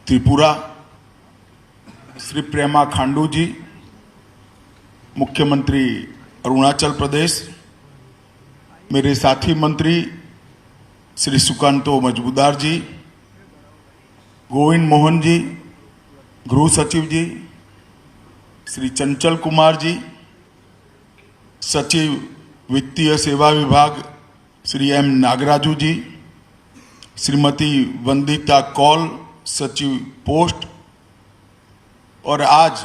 त्रिपुरा श्री पेमा खांडू जी, मुख्यमंत्री अरुणाचल प्रदेश, मेरे साथी मंत्री श्री सुकांतो मजमूदार जी, गोविंद मोहन जी, गृह सचिव जी, श्री चंचल कुमार जी, सचिव वित्तीय सेवा विभाग श्री एम नागराजू जी, श्रीमती वंदिता कौल, सचिव पोस्ट, और आज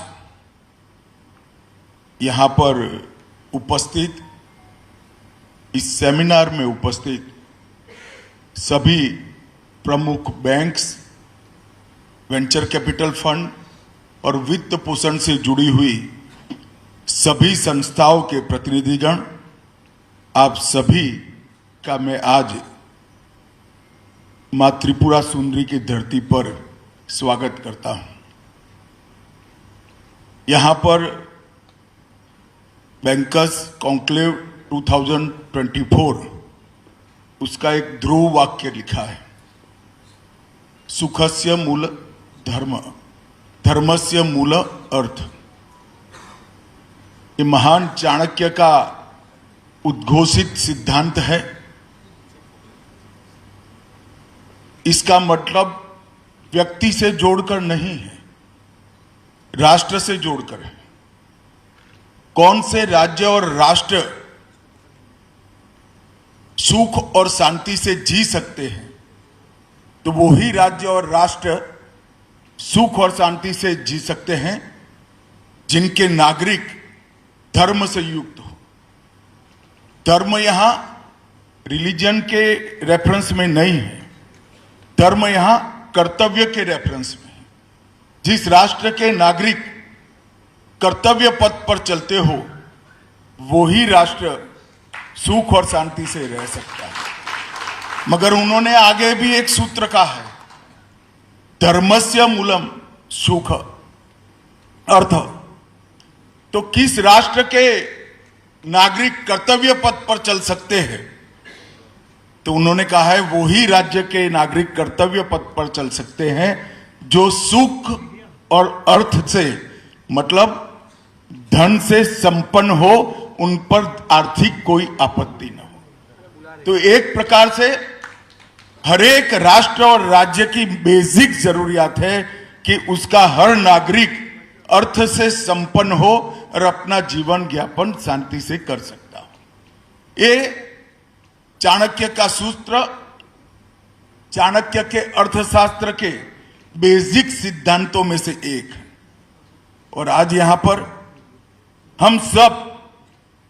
यहाँ पर उपस्थित इस सेमिनार में उपस्थित सभी प्रमुख बैंक्स, वेंचर कैपिटल फंड और वित्त पोषण से जुड़ी हुई सभी संस्थाओं के प्रतिनिधिगण, आप सभी का मैं आज मां त्रिपुरा सुंदरी की धरती पर स्वागत करता हूं। यहां पर बैंकर्स कॉन्क्लेव 2024 उसका एक ध्रुव वाक्य लिखा है, सुखस्य मूल धर्म, धर्मस्य मूल अर्थ। ये महान चाणक्य का उद्घोषित सिद्धांत है। इसका मतलब व्यक्ति से जोड़कर नहीं है, राष्ट्र से जोड़कर है। कौन से राज्य और राष्ट्र सुख और शांति से जी सकते हैं, तो वही राज्य और राष्ट्र सुख और शांति से जी सकते हैं जिनके नागरिक धर्म से युक्त हो। धर्म यहां रिलीजन के रेफरेंस में नहीं है, धर्म यहां कर्तव्य के रेफरेंस में है। जिस राष्ट्र के नागरिक कर्तव्य पथ पर चलते हो, वही राष्ट्र सुख और शांति से रह सकता है। मगर उन्होंने आगे भी एक सूत्र कहा है, धर्मस्य मूलम सुख अर्थ। तो किस राष्ट्र के नागरिक कर्तव्य पथ पर चल सकते हैं, तो उन्होंने कहा है वही राज्य के नागरिक कर्तव्य पथ पर चल सकते हैं जो सुख और अर्थ से, मतलब धन से संपन्न हो, उन पर आर्थिक कोई आपत्ति न हो। तो एक प्रकार से हर एक राष्ट्र और राज्य की बेसिक जरूरियात है कि उसका हर नागरिक अर्थ से संपन्न हो और अपना जीवन यापन शांति से कर सकता हो। ये चाणक्य का सूत्र, चाणक्य के अर्थशास्त्र के बेसिक सिद्धांतों में से एक है। और आज यहां पर हम सब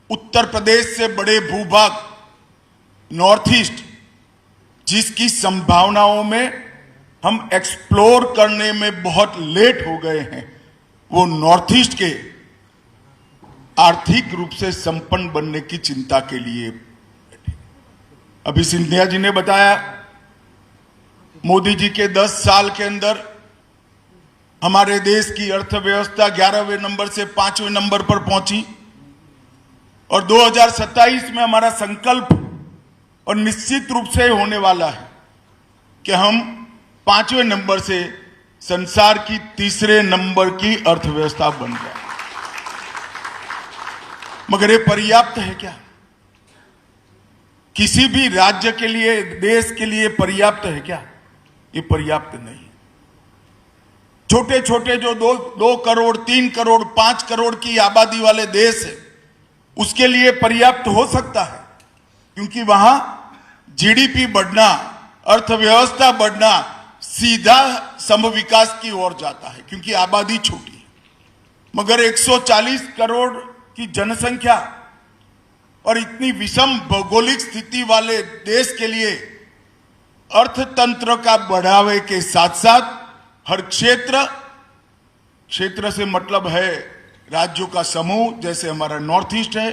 उत्तर प्रदेश से बड़े भूभाग नॉर्थ ईस्ट, जिसकी संभावनाओं में हम एक्सप्लोर करने में बहुत लेट हो गए हैं, वो नॉर्थ ईस्ट के आर्थिक रूप से संपन्न बनने की चिंता के लिए। अभी सिंधिया जी ने बताया, मोदी जी के 10 साल के अंदर हमारे देश की अर्थव्यवस्था 11वें नंबर से 5वें नंबर पर पहुंची, और 2027 में हमारा संकल्प और निश्चित रूप से होने वाला है कि हम 5वें नंबर से संसार की 3रे नंबर की अर्थव्यवस्था बन जाए। मगर ये पर्याप्त है क्या? किसी भी राज्य के लिए, देश के लिए पर्याप्त है क्या? ये पर्याप्त नहीं। छोटे छोटे जो 2 करोड़, 3 करोड़, 5 करोड़ की आबादी वाले देश है, उसके लिए पर्याप्त हो सकता है, क्योंकि वहां जीडीपी बढ़ना, अर्थव्यवस्था बढ़ना सीधा सम विकास की ओर जाता है, क्योंकि आबादी छोटी है। मगर 140 करोड़ की जनसंख्या और इतनी विषम भौगोलिक स्थिति वाले देश के लिए अर्थतंत्र का बढ़ावे के साथ साथ हर क्षेत्र से मतलब है राज्यों का समूह, जैसे हमारा नॉर्थ ईस्ट है,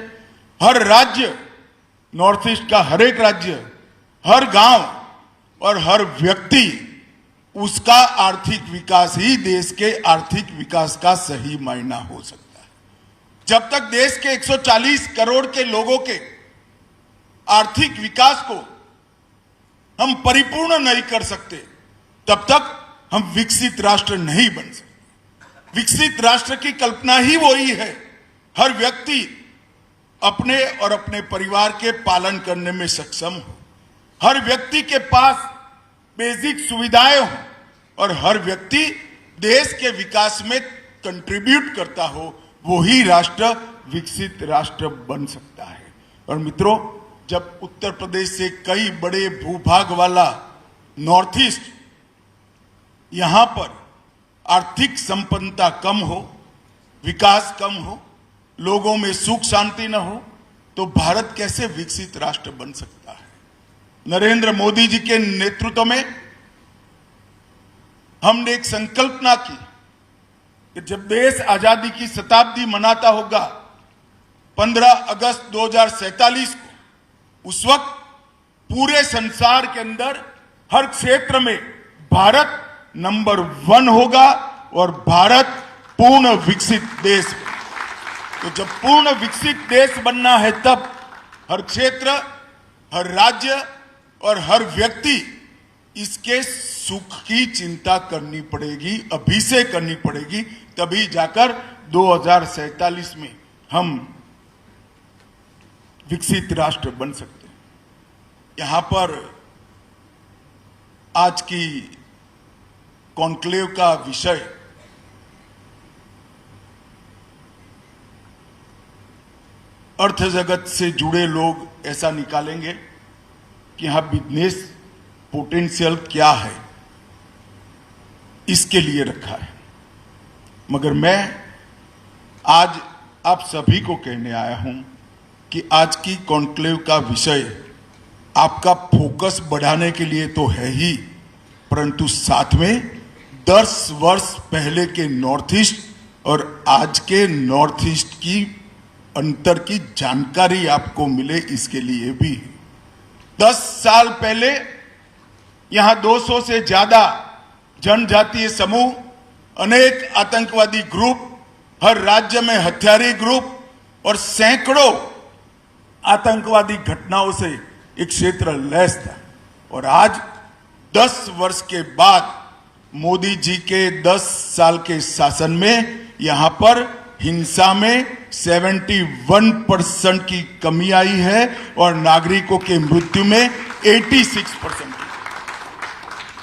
हर राज्य, नॉर्थ ईस्ट का हर एक राज्य, हर गांव और हर व्यक्ति, उसका आर्थिक विकास ही देश के आर्थिक विकास का सही मायना हो सकता है। जब तक देश के 140 करोड़ के लोगों के आर्थिक विकास को हम परिपूर्ण नहीं कर सकते, तब तक हम विकसित राष्ट्र नहीं बन सकते। विकसित राष्ट्र की कल्पना ही वही है, हर व्यक्ति अपने और अपने परिवार के पालन करने में सक्षम हो, हर व्यक्ति के पास बेसिक सुविधाएं हो और हर व्यक्ति देश के विकास में कंट्रीब्यूट करता हो। वही राष्ट्र विकसित राष्ट्र बन सकता है। और मित्रों, जब उत्तर प्रदेश से कई बड़े भूभाग वाला नॉर्थ ईस्ट, यहां पर आर्थिक संपन्नता कम हो, विकास कम हो, लोगों में सुख शांति न हो, तो भारत कैसे विकसित राष्ट्र बन सकता है। नरेंद्र मोदी जी के नेतृत्व में हमने एक संकल्पना की कि जब देश आजादी की शताब्दी मनाता होगा 15 अगस्त 2047 को, उस वक्त पूरे संसार के अंदर हर क्षेत्र में भारत नंबर 1 होगा और भारत पूर्ण विकसित देश। तो जब पूर्ण विकसित देश बनना है, तब हर क्षेत्र, हर राज्य और हर व्यक्ति इसके सुख की चिंता करनी पड़ेगी, अभी से करनी पड़ेगी, तभी जाकर 2047 में हम विकसित राष्ट्र बन सकते हैं। यहां पर आज की कॉन्क्लेव का विषय अर्थ जगत से जुड़े लोग ऐसा निकालेंगे कि यहां बिजनेस पोटेंशियल क्या है, इसके लिए रखा है। मगर मैं आज आप सभी को कहने आया हूं कि आज की कॉन्क्लेव का विषय आपका फोकस बढ़ाने के लिए तो है ही, परंतु साथ में 10 वर्ष पहले के नॉर्थ ईस्ट और आज के नॉर्थ ईस्ट की अंतर की जानकारी आपको मिले, इसके लिए भी। 10 साल पहले यहां 200 से ज्यादा जनजातीय समूह, अनेक आतंकवादी ग्रुप, हर राज्य में हथियारी ग्रुप और सैकड़ों आतंकवादी घटनाओं से एक क्षेत्र लैस था। और आज 10 वर्ष के बाद मोदी जी के 10 साल के शासन में यहां पर हिंसा में 71% की कमी आई है और नागरिकों के मृत्यु में 86%।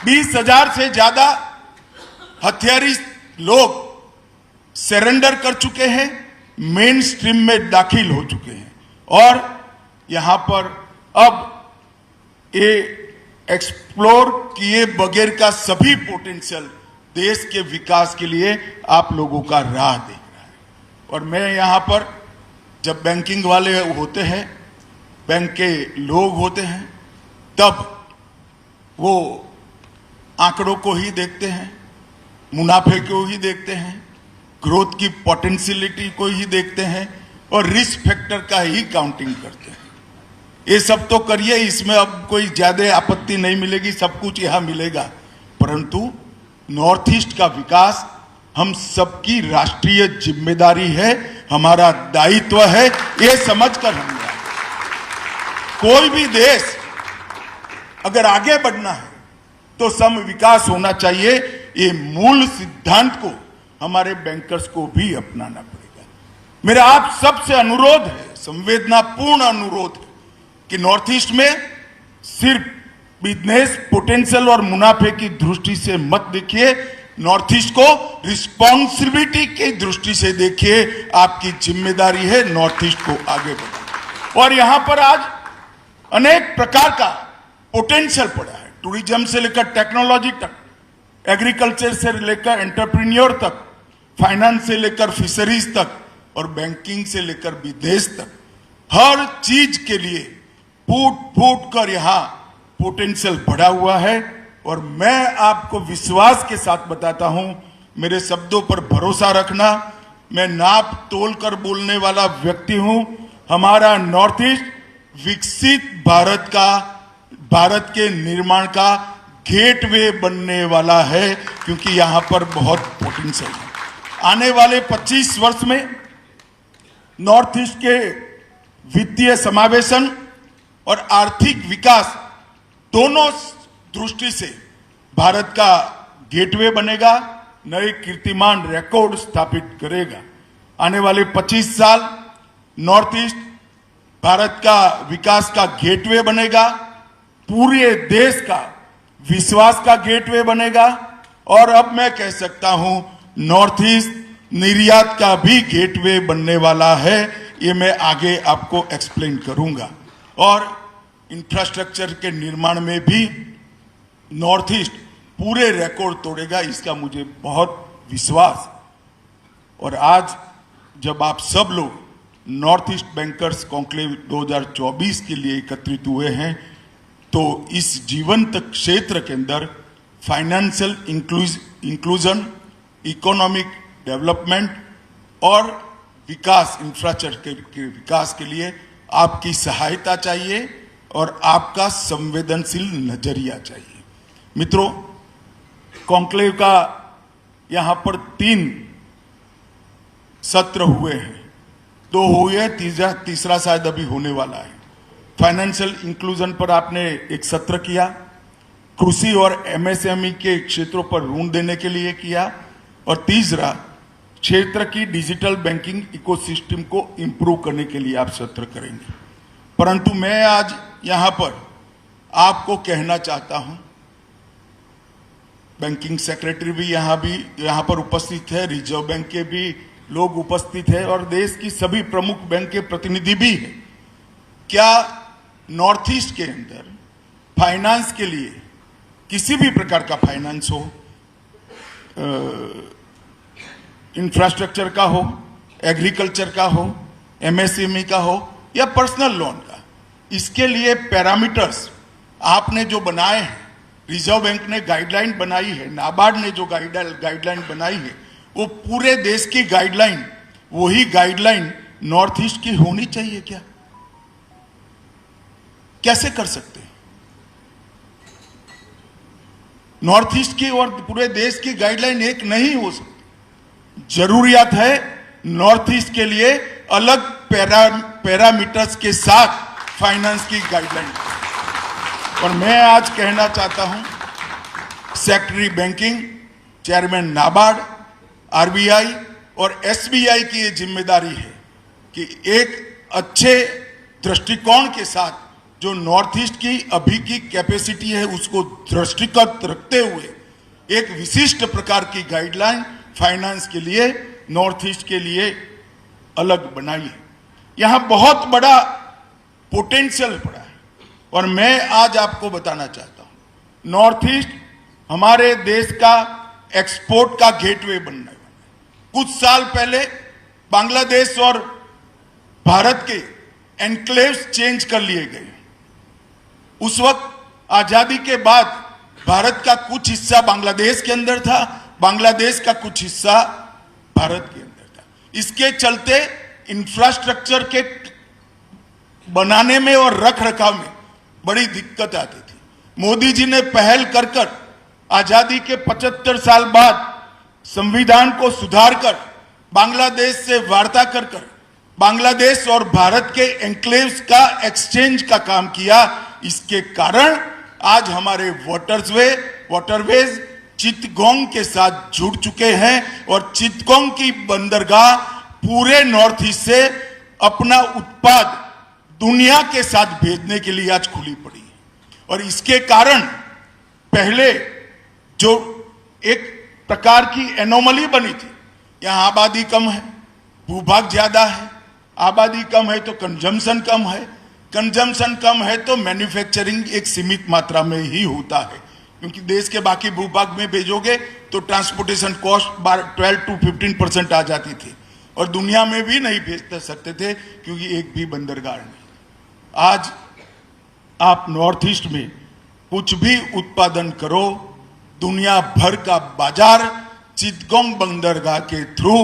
20,000 से ज्यादा हथियारी लोग सरेंडर कर चुके हैं, मेन स्ट्रीम में दाखिल हो चुके हैं और यहां पर अब ये एक्सप्लोर किए बगैर का सभी पोटेंशियल देश के विकास के लिए आप लोगों का राह देख रहा है। और मैं यहां पर जब बैंकिंग वाले होते हैं, बैंक के लोग होते हैं, तब वो आंकड़ों को ही देखते हैं, मुनाफे को ही देखते हैं, ग्रोथ की पोटेंशियलिटी को ही देखते हैं और रिस्क फैक्टर का ही काउंटिंग करते हैं। ये सब तो करिए, इसमें अब कोई ज्यादा आपत्ति नहीं मिलेगी, सब कुछ यहां मिलेगा, परंतु नॉर्थ ईस्ट का विकास हम सबकी राष्ट्रीय जिम्मेदारी है, हमारा दायित्व है। ये समझकर हम कोई भी देश अगर आगे बढ़ना है तो सम विकास होना चाहिए। ये मूल सिद्धांत को हमारे बैंकर्स को भी अपनाना पड़ेगा। मेरा आप सबसे अनुरोध है, संवेदनापूर्ण अनुरोध है कि नॉर्थ ईस्ट में सिर्फ बिजनेस पोटेंशियल और मुनाफे की दृष्टि से मत देखिए, नॉर्थ ईस्ट को रिस्पॉन्सिबिलिटी की दृष्टि से देखिए। आपकी जिम्मेदारी है नॉर्थ ईस्ट को आगे बढ़ाना। और यहां पर आज अनेक प्रकार का पोटेंशियल पड़ा है, टूरिज्म से लेकर टेक्नोलॉजी तक, एग्रीकल्चर से लेकर एंटरप्रेन्योर तक, फाइनेंस से लेकर फिशरीज तक और बैंकिंग से लेकर बिजनेस तक। हर चीज के लिए फूट फूट कर यहां पोटेंशियल बढ़ा हुआ है। और मैं आपको विश्वास के साथ बताता हूं, मेरे शब्दों पर भरोसा रखना, मैं नाप तोल कर बोलने वाला व्यक्ति हूं। हमारा नॉर्थ ईस्ट विकसित भारत के निर्माण का गेटवे बनने वाला है, क्योंकि यहां पर बहुत पोटेंशियल है। आने वाले 25 वर्ष में नॉर्थ ईस्ट के वित्तीय समावेशन और आर्थिक विकास दोनों दृष्टि से भारत का गेटवे बनेगा, नए कीर्तिमान रिकॉर्ड स्थापित करेगा। आने वाले 25 साल नॉर्थ ईस्ट भारत का विकास का गेटवे बनेगा, पूरे देश का विश्वास का गेटवे बनेगा, और अब मैं कह सकता हूं नॉर्थ ईस्ट निर्यात का भी गेटवे बनने वाला है। ये मैं आगे आपको एक्सप्लेन करूंगा। और इंफ्रास्ट्रक्चर के निर्माण में भी नॉर्थ ईस्ट पूरे रिकॉर्ड तोड़ेगा, इसका मुझे बहुत विश्वास। और आज जब आप सब लोग नॉर्थ ईस्ट बैंकर्स कॉन्क्लेव 2024 के लिए एकत्रित हुए हैं, तो इस जीवंत क्षेत्र के अंदर फाइनेंशियल इंक्लूजन, इकोनॉमिक डेवलपमेंट और विकास, इंफ्रास्ट्रक्चर के विकास के लिए आपकी सहायता चाहिए और आपका संवेदनशील नजरिया चाहिए। मित्रों, कॉन्क्लेव का यहां पर 3 सत्र हुए हैं, 2 हुए, तीसरा शायद अभी होने वाला है। फाइनेंशियल इंक्लूजन पर आपने एक सत्र किया, कृषि और एमएसएमई के क्षेत्रों पर ऋण देने के लिए किया, और तीसरा क्षेत्र की डिजिटल बैंकिंग इकोसिस्टम को इंप्रूव करने के लिए आप सत्र करेंगे। परंतु मैं आज यहां पर आपको कहना चाहता हूं, बैंकिंग सेक्रेटरी भी यहां पर उपस्थित है, रिजर्व बैंक के भी लोग उपस्थित है और देश की सभी प्रमुख बैंक के प्रतिनिधि भी हैं। क्या नॉर्थ ईस्ट के अंदर फाइनेंस के लिए, किसी भी प्रकार का फाइनेंस हो, इंफ्रास्ट्रक्चर का हो, एग्रीकल्चर का हो, एमएसएमई का हो या पर्सनल लोन का, इसके लिए पैरामीटर्स आपने जो बनाए हैं, रिजर्व बैंक ने गाइडलाइन बनाई है, नाबार्ड ने जो गाइडलाइन बनाई है, वो पूरे देश की गाइडलाइन, वही गाइडलाइन नॉर्थ ईस्ट की होनी चाहिए क्या? कैसे कर सकते हैं? नॉर्थ ईस्ट की और पूरे देश की गाइडलाइन एक नहीं हो सकती। जरूरियात है नॉर्थ ईस्ट के लिए अलग पैरामीटर्स के साथ फाइनेंस की गाइडलाइन। और मैं आज कहना चाहता हूं, secretary banking, chairman NABARD, RBI और एसबीआई की ये जिम्मेदारी है कि एक अच्छे दृष्टिकोण के साथ जो नॉर्थ ईस्ट की अभी की कैपेसिटी है उसको दृष्टिगत रखते हुए एक विशिष्ट प्रकार की गाइडलाइन फाइनेंस के लिए, नॉर्थ ईस्ट के लिए अलग बनाई है। यहां बहुत बड़ा पोटेंशियल पड़ा है और मैं आज आपको बताना चाहता हूं, नॉर्थ ईस्ट हमारे देश का एक्सपोर्ट का गेटवे बनने वाला है। कुछ साल पहले बांग्लादेश और भारत के एनक्लेव्स चेंज कर लिए गए। उस वक्त आजादी के बाद भारत का कुछ हिस्सा बांग्लादेश के अंदर था, बांग्लादेश का कुछ हिस्सा भारत के अंदर था। इसके चलते इंफ्रास्ट्रक्चर के बनाने में और रख रखाव में बड़ी दिक्कत आती थी। मोदी जी ने पहल कर कर आजादी के 75 साल बाद संविधान को सुधार कर बांग्लादेश से वार्ता कर कर बांग्लादेश और भारत के एनक्लेव्स का एक्सचेंज का काम किया। इसके कारण आज हमारे वाटरवेज चिटगोंग के साथ जुड़ चुके हैं और चिटगोंग की बंदरगाह पूरे नॉर्थ ईस्ट से अपना उत्पाद दुनिया के साथ भेजने के लिए आज खुली पड़ी है। और इसके कारण पहले जो एक प्रकार की एनोमली बनी थी, यहां आबादी कम है, भूभाग ज्यादा है, आबादी कम है तो कंजम्पशन कम है, कंजम्पशन कम है तो मैन्युफैक्चरिंग एक सीमित मात्रा में ही होता है, क्योंकि देश के बाकी भूभाग में भेजोगे तो ट्रांसपोर्टेशन कॉस्ट 12 to 15% आ जाती थी और दुनिया में भी नहीं भेज सकते थे क्योंकि एक भी बंदरगाह नहीं। आज आप नॉर्थ ईस्ट में कुछ भी उत्पादन करो, दुनिया भर का बाजार चिटगोंग बंदरगाह के थ्रू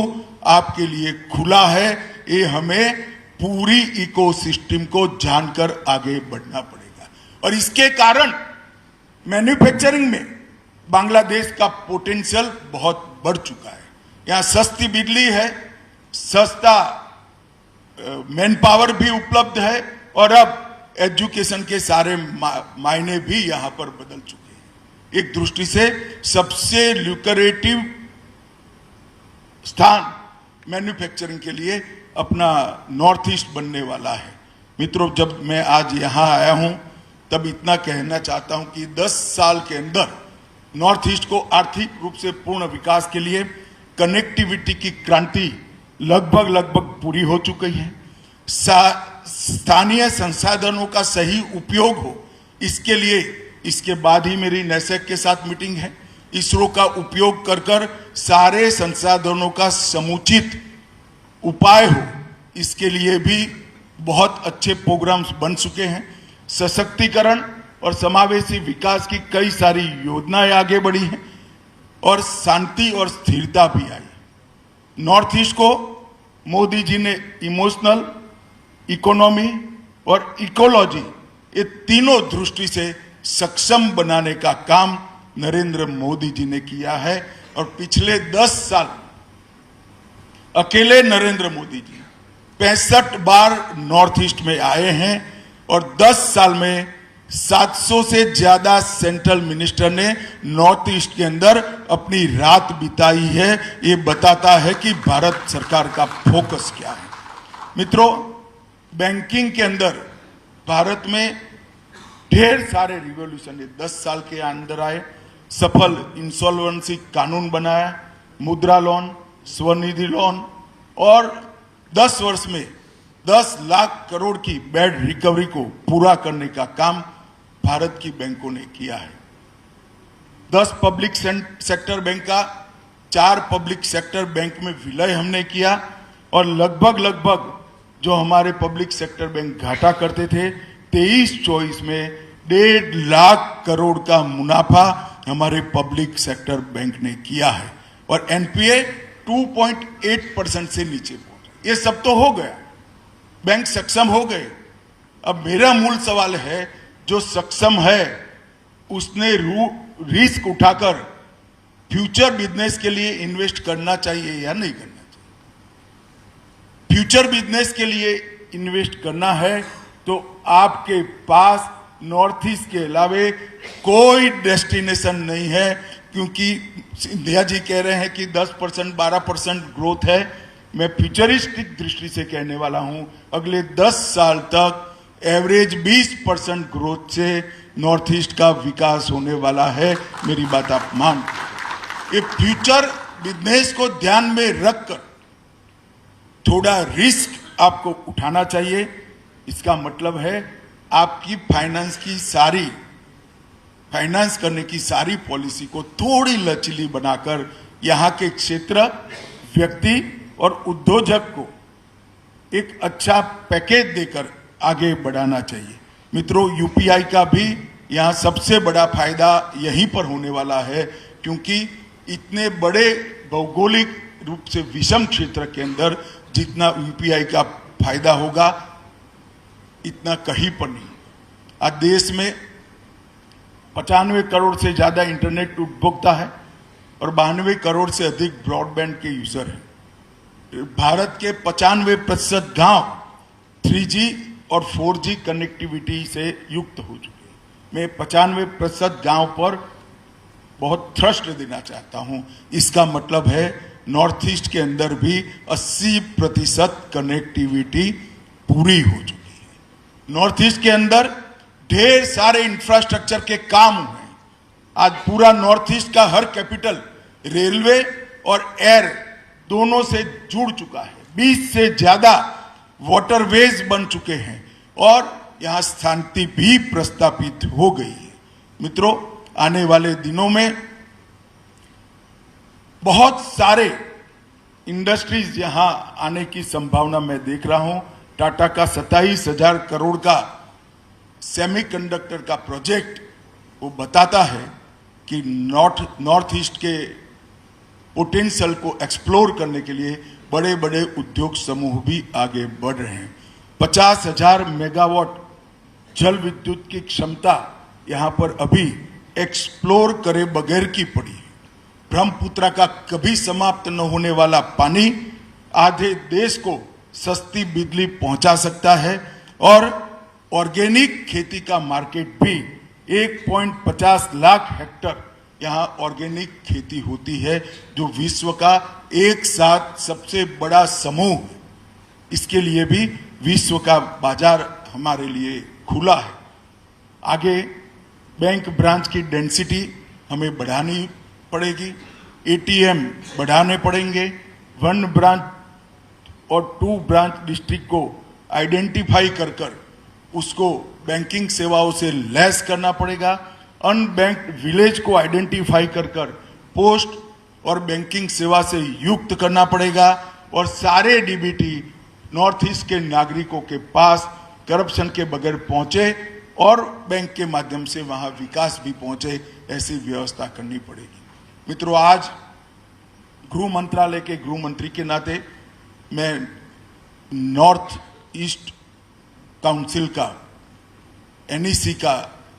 आपके लिए खुला है। ये हमें पूरी इकोसिस्टम को जानकर आगे बढ़ना पड़ेगा और इसके कारण मैन्युफैक्चरिंग में बांग्लादेश का पोटेंशियल बहुत बढ़ चुका है। यहाँ सस्ती बिजली है, सस्ता मैन पावर भी उपलब्ध है और अब एजुकेशन के सारे मायने भी यहाँ पर बदल चुके हैं। एक दृष्टि से सबसे ल्यूक्रेटिव स्थान मैन्युफैक्चरिंग के लिए अपना नॉर्थ ईस्ट बनने वाला है। मित्रों, जब मैं आज यहाँ आया हूँ तब इतना कहना चाहता हूँ कि 10 साल के अंदर नॉर्थ ईस्ट को आर्थिक रूप से पूर्ण विकास के लिए कनेक्टिविटी की क्रांति लगभग पूरी हो चुकी है। स्थानीय संसाधनों का सही उपयोग हो, इसके लिए इसके बाद ही मेरी नेसेक के साथ मीटिंग है। इसरो का उपयोग कर सारे संसाधनों का समुचित उपाय हो, इसके लिए भी बहुत अच्छे प्रोग्राम्स बन चुके हैं। सशक्तिकरण और समावेशी विकास की कई सारी योजनाएं आगे बढ़ी हैं और शांति और स्थिरता भी आई। नॉर्थ ईस्ट को मोदी जी ने इमोशनल, इकोनॉमी और इकोलॉजी, ये तीनों दृष्टि से सक्षम बनाने का काम नरेंद्र मोदी जी ने किया है। और पिछले 10 साल अकेले नरेंद्र मोदी जी 65 बार नॉर्थ ईस्ट में आए हैं और 10 साल में 700 से ज्यादा सेंट्रल मिनिस्टर ने नॉर्थ ईस्ट के अंदर अपनी रात बिताई है। ये बताता है कि भारत सरकार का फोकस क्या है। मित्रों, बैंकिंग के अंदर भारत में ढेर सारे रिवॉल्यूशन 10 साल के अंदर आए। सफल इंसॉल्वेंसी कानून बनाया, मुद्रा लोन, स्वनिधि लोन और 10 वर्ष में 10 लाख करोड़ की बेड रिकवरी को पूरा करने का काम भारत की बैंकों ने किया है। 10 पब्लिक सेक्टर बैंक का 4 पब्लिक सेक्टर बैंक में विलय हमने किया और लगभग जो हमारे पब्लिक सेक्टर बैंक घाटा करते थे 23-24 में 1.5 लाख करोड़ का मुनाफा हमारे पब्लिक सेक्टर बैंक ने किया है और एनपीए 2.8% से नीचे पहुंचा। ये सब तो हो गया, बैंक सक्षम हो गए। अब मेरा मूल सवाल है, जो सक्षम है उसने रिस्क उठाकर फ्यूचर बिजनेस के लिए इन्वेस्ट करना चाहिए या नहीं करना चाहिए। फ्यूचर बिजनेस के लिए इन्वेस्ट करना है तो आपके पास नॉर्थ ईस्ट के अलावे कोई डेस्टिनेशन नहीं है, क्योंकि सिंधिया जी कह रहे हैं कि 10% 12% ग्रोथ है। मैं फ्यूचरिस्टिक दृष्टि से कहने वाला हूं, अगले 10 साल तक एवरेज 20% ग्रोथ से नॉर्थ ईस्ट का विकास होने वाला है। मेरी बात आप मान, ये फ्यूचर बिजनेस को ध्यान में रखकर थोड़ा रिस्क आपको उठाना चाहिए। इसका मतलब है आपकी फाइनेंस करने की सारी पॉलिसी को थोड़ी लचीली बनाकर यहाँ के क्षेत्र, व्यक्ति और उद्योजक को एक अच्छा पैकेज देकर आगे बढ़ाना चाहिए। मित्रों, यूपीआई का भी यहाँ सबसे बड़ा फायदा यहीं पर होने वाला है, क्योंकि इतने बड़े भौगोलिक रूप से विषम क्षेत्र के अंदर जितना यूपीआई का फायदा होगा इतना कहीं पर नहीं। आज देश में 95 करोड़ से ज्यादा इंटरनेट उपभोक्ता है और 92 करोड़ से अधिक ब्रॉडबैंड के यूजर हैं। भारत के 95% गांव 3G और 4G कनेक्टिविटी से युक्त हो चुके हैं। मैं 95% गांव पर बहुत थ्रस्ट देना चाहता हूं। इसका मतलब है नॉर्थ ईस्ट के अंदर भी 80% कनेक्टिविटी पूरी हो चुकी है। नॉर्थ ईस्ट के अंदर ढेर सारे इंफ्रास्ट्रक्चर के काम हुए हैं। आज पूरा नॉर्थ ईस्ट का हर कैपिटल रेलवे और एयर दोनों से जुड़ चुका है। 20 से ज्यादा वाटरवेज बन चुके हैं और यहां शांति भी प्रस्तापित हो गई है। मित्रों, आने वाले दिनों में बहुत सारे इंडस्ट्रीज यहां आने की संभावना मैं देख रहा हूं। टाटा का 27,000 करोड़ का सेमीकंडक्टर का प्रोजेक्ट वो बताता है कि नॉर्थ ईस्ट के पोटेंशियल को एक्सप्लोर करने के लिए बड़े बड़े उद्योग समूह भी आगे बढ़ रहे हैं। 50,000 मेगावाट जल विद्युत की क्षमता यहां पर अभी एक्सप्लोर करे बगैर की पड़ी है। ब्रह्मपुत्र का कभी समाप्त न होने वाला पानी आधे देश को सस्ती बिजली पहुंचा सकता है और ऑर्गेनिक खेती का मार्केट भी 1.50 लाख हेक्टर यहाँ ऑर्गेनिक खेती होती है, जो विश्व का एक साथ सबसे बड़ा समूह। इसके लिए भी विश्व का बाजार हमारे लिए खुला है। आगे बैंक ब्रांच की डेंसिटी हमें बढ़ानी पड़ेगी, एटीएम बढ़ाने पड़ेंगे, 1 ब्रांच और 2 ब्रांच डिस्ट्रिक्ट को आइडेंटिफाई कर उसको बैंकिंग सेवाओं से लैस करना पड़ेगा, अनबैंक्ड विलेज को आइडेंटिफाई कर पोस्ट और बैंकिंग सेवा से युक्त करना पड़ेगा, और सारे डीबीटी नॉर्थ ईस्ट के नागरिकों के पास करप्शन के बगैर पहुंचे और बैंक के माध्यम से वहां विकास भी पहुंचे, ऐसी व्यवस्था करनी पड़ेगी। मित्रों, आज गृह मंत्रालय के गृह मंत्री के नाते मैं नॉर्थ ईस्ट काउंसिल का, एनईसी का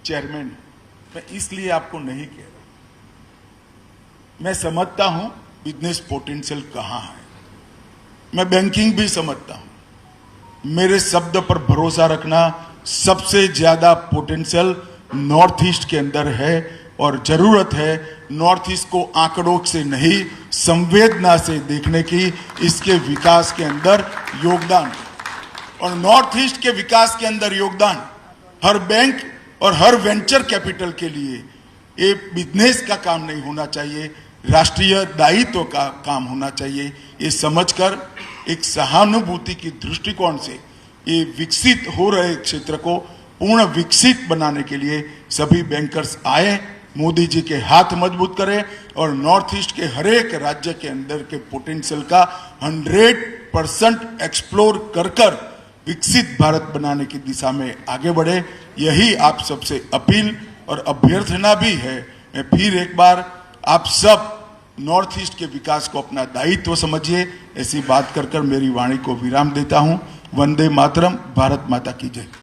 चेयरमैन हूं। मैं इसलिए आपको नहीं कह रहा, मैं समझता हूं बिजनेस पोटेंशियल कहां है, मैं बैंकिंग भी समझता हूं। मेरे शब्द पर भरोसा रखना, सबसे ज्यादा पोटेंशियल नॉर्थ ईस्ट के अंदर है, और जरूरत है नॉर्थ ईस्ट को आंकड़ों से नहीं, संवेदना से देखने की, इसके विकास के अंदर योगदान। और नॉर्थ ईस्ट के विकास के अंदर योगदान हर बैंक और हर वेंचर कैपिटल के लिए ये बिजनेस का काम नहीं होना चाहिए, राष्ट्रीय दायित्व का काम होना चाहिए। ये समझकर एक सहानुभूति की दृष्टिकोण से ये विकसित हो रहे क्षेत्र को पूर्ण विकसित बनाने के लिए सभी बैंकर्स आए, मोदी जी के हाथ मजबूत करें और नॉर्थ ईस्ट के हर एक राज्य के अंदर के पोटेंशियल का 100% एक्सप्लोर कर विकसित भारत बनाने की दिशा में आगे बढ़े। यही आप सबसे अपील और अभ्यर्थना भी है। मैं फिर एक बार आप सब नॉर्थ ईस्ट के विकास को अपना दायित्व समझिए, ऐसी बात कर मेरी वाणी को विराम देता हूं। वंदे मातरम। भारत माता की जय।